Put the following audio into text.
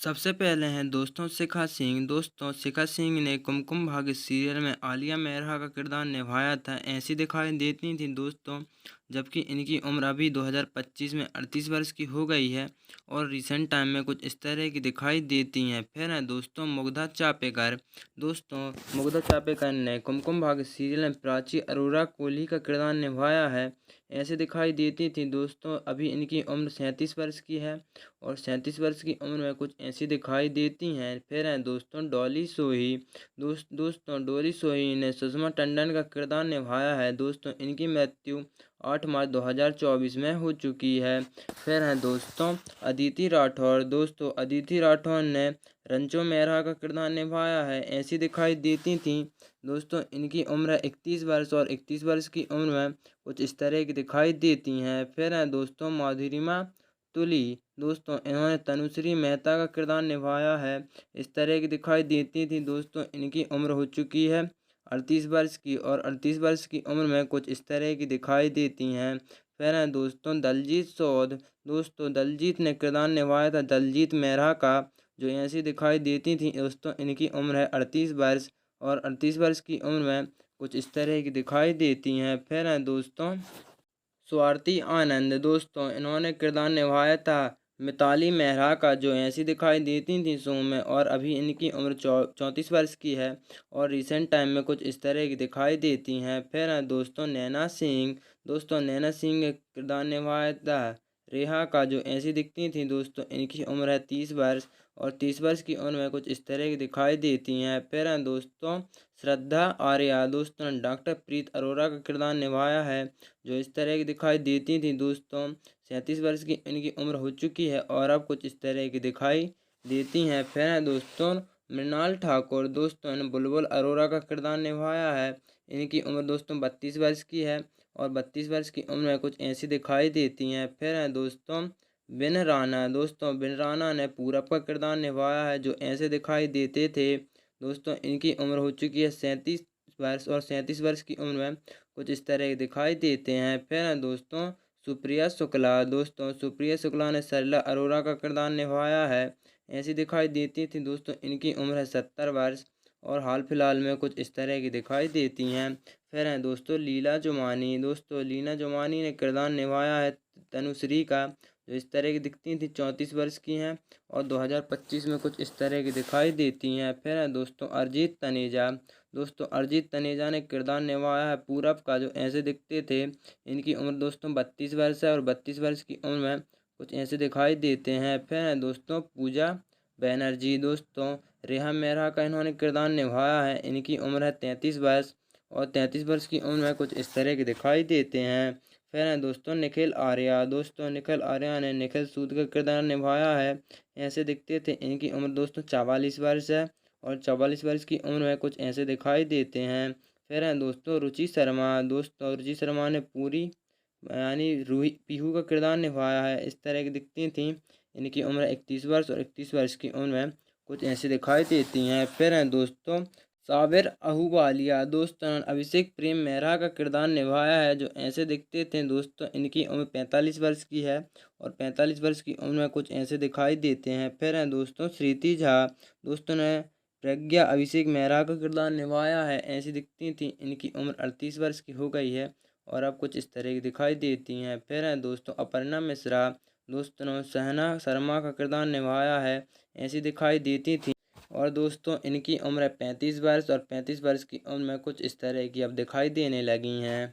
सबसे पहले हैं दोस्तों शिखा सिंह। दोस्तों शिखा सिंह ने कुमकुम भाग्य सीरियल में आलिया मेहरा का किरदार निभाया था। ऐसी दिखाई देती थी दोस्तों, जबकि इनकी उम्र अभी 2025 में 38 वर्ष की हो गई है और रिसेंट टाइम में कुछ इस तरह की दिखाई देती हैं। फिर हैं दोस्तों मुग्धा चापेकर। दोस्तों मुग्धा चापेकर ने कुमकुम भाग्य सीरियल में प्राची अरोरा कोहली का किरदार निभाया है। ऐसे दिखाई देती थी दोस्तों, अभी इनकी उम्र 37 वर्ष की है और 37 वर्ष की उम्र में कुछ ऐसी दिखाई देती हैं। फिर हैं दोस्तों डॉली सोही। दोस्तों डॉली सोही ने सुषमा टंडन का किरदार निभाया है। दोस्तों इनकी मृत्यु 8 मार्च 2024 में हो चुकी है। फिर हैं दोस्तों अदिति राठौर। दोस्तों अदिति राठौर ने रंचो मेहरा का किरदार निभाया है। ऐसी दिखाई देती थी दोस्तों, इनकी उम्र 31 वर्ष और 31 वर्ष की उम्र में कुछ इस तरह की दिखाई देती हैं। फिर हैं दोस्तों माधुरिमा तुली। दोस्तों इन्होंने तनुश्री मेहता का किरदार निभाया है। इस तरह की दिखाई देती थी दोस्तों, इनकी उम्र हो चुकी है 38 वर्ष की और 38 वर्ष की उम्र में कुछ इस तरह की दिखाई देती हैं। फिर हैं दोस्तों दलजीत सौध। दोस्तों दलजीत ने किरदार निभाया था दलजीत मेहरा का, जो ऐसी दिखाई देती थी दोस्तों, इनकी उम्र है 38 वर्ष और 38 वर्ष की उम्र में कुछ इस तरह की दिखाई देती हैं। फिर हैं दोस्तों स्वाति आनंद। दोस्तों इन्होंने किरदार निभाया था मिताली मेहरा का, जो ऐसी दिखाई देती थी शो में और अभी इनकी उम्र 34 वर्ष की है और रिसेंट टाइम में कुछ इस तरह की दिखाई देती हैं। फिर हैं दोस्तों नैना सिंह। दोस्तों नैना सिंह ने किरदार निभाया था रेहा का, जो ऐसी दिखती थी दोस्तों, इनकी उम्र है 30 वर्ष और 30 वर्ष की उम्र में कुछ इस तरह की दिखाई देती हैं। फिर हैं दोस्तों श्रद्धा आर्या। दोस्तों ने डॉक्टर प्रीत अरोरा का किरदार निभाया है, जो इस तरह की दिखाई देती थी दोस्तों, 37 वर्ष की इनकी उम्र हो चुकी है और अब कुछ इस तरह की दिखाई देती हैं। फिर हैं दोस्तों मृणाल ठाकुर। दोस्तों ने बुलबुल अरोरा का किरदार निभाया है। इनकी उम्र दोस्तों 32 वर्ष की है और 32 वर्ष की उम्र में कुछ ऐसी दिखाई देती हैं। फिर हैं दोस्तों बिन राणा। दोस्तों बिन राणा ने पूरब का किरदार निभाया है, जो ऐसे दिखाई देते थे दोस्तों, इनकी उम्र हो चुकी है 37 वर्ष और 37 वर्ष की उम्र में कुछ इस तरह के दिखाई देते हैं। फिर हैं दोस्तों सुप्रिया शुक्ला। दोस्तों सुप्रिया शुक्ला ने सरला अरोरा का किरदार निभाया है। ऐसी दिखाई देती थी दोस्तों, इनकी उम्र है 70 वर्ष और हाल फिलहाल में कुछ इस तरह की दिखाई देती हैं। फिर हैं दोस्तों लीला जुमानी। दोस्तों लीला जुमानी ने किरदार निभाया है तनुश्री का, जो इस तरह की दिखती थी, 34 वर्ष की हैं और 2025 में कुछ इस तरह की दिखाई देती हैं। फिर है दोस्तों अरिजीत तनेजा। दोस्तों अरिजीत तनेजा ने किरदार निभाया है पूरब का, जो ऐसे दिखते थे, इनकी उम्र दोस्तों 32 वर्ष है और 32 वर्ष की उम्र में कुछ ऐसे दिखाई देते हैं। फिर है दोस्तों पूजा बैनर्जी। दोस्तों रेहा मेहरा का इन्होंने किरदार निभाया है। इनकी उम्र है 33 वर्ष और 33 वर्ष की उम्र में कुछ इस तरह के दिखाई देते हैं। फिर हैं दोस्तों निखिल आर्या। दोस्तों निखिल आर्या ने निखिल सूद का किरदार निभाया है। ऐसे दिखते थे, इनकी उम्र दोस्तों 44 वर्ष है और 44 वर्ष की उम्र में कुछ ऐसे दिखाई देते हैं। फिर हैं दोस्तों रुचि शर्मा। दोस्तों रुचि शर्मा ने पूरी यानी रूही पीहू का किरदार निभाया है। इस तरह की दिखती थी, इनकी उम्र 31 वर्ष और 31 वर्ष की उम्र में कुछ ऐसी दिखाई देती हैं। फिर हैं दोस्तों साबिर अहूवालिया। दोस्तों अभिषेक प्रेम मेहरा का किरदार निभाया है, जो ऐसे दिखते थे दोस्तों, इनकी उम्र 45 वर्ष की है और 45 वर्ष की उम्र में कुछ ऐसे दिखाई देते हैं। फिर हैं दोस्तों श्रीति झा। दोस्तों ने प्रज्ञा अभिषेक मेहरा का किरदार निभाया है। ऐसी दिखती थी, इनकी उम्र 38 वर्ष की हो गई है और अब कुछ इस तरह की दिखाई देती हैं। फिर हैं दोस्तों अपर्णा मिश्रा। दोस्तों ने सहना शर्मा का किरदार निभाया है। ऐसी दिखाई देती थी और दोस्तों इनकी उम्र है 35 वर्ष और 35 वर्ष की उम्र में कुछ इस तरह की अब दिखाई देने लगी हैं।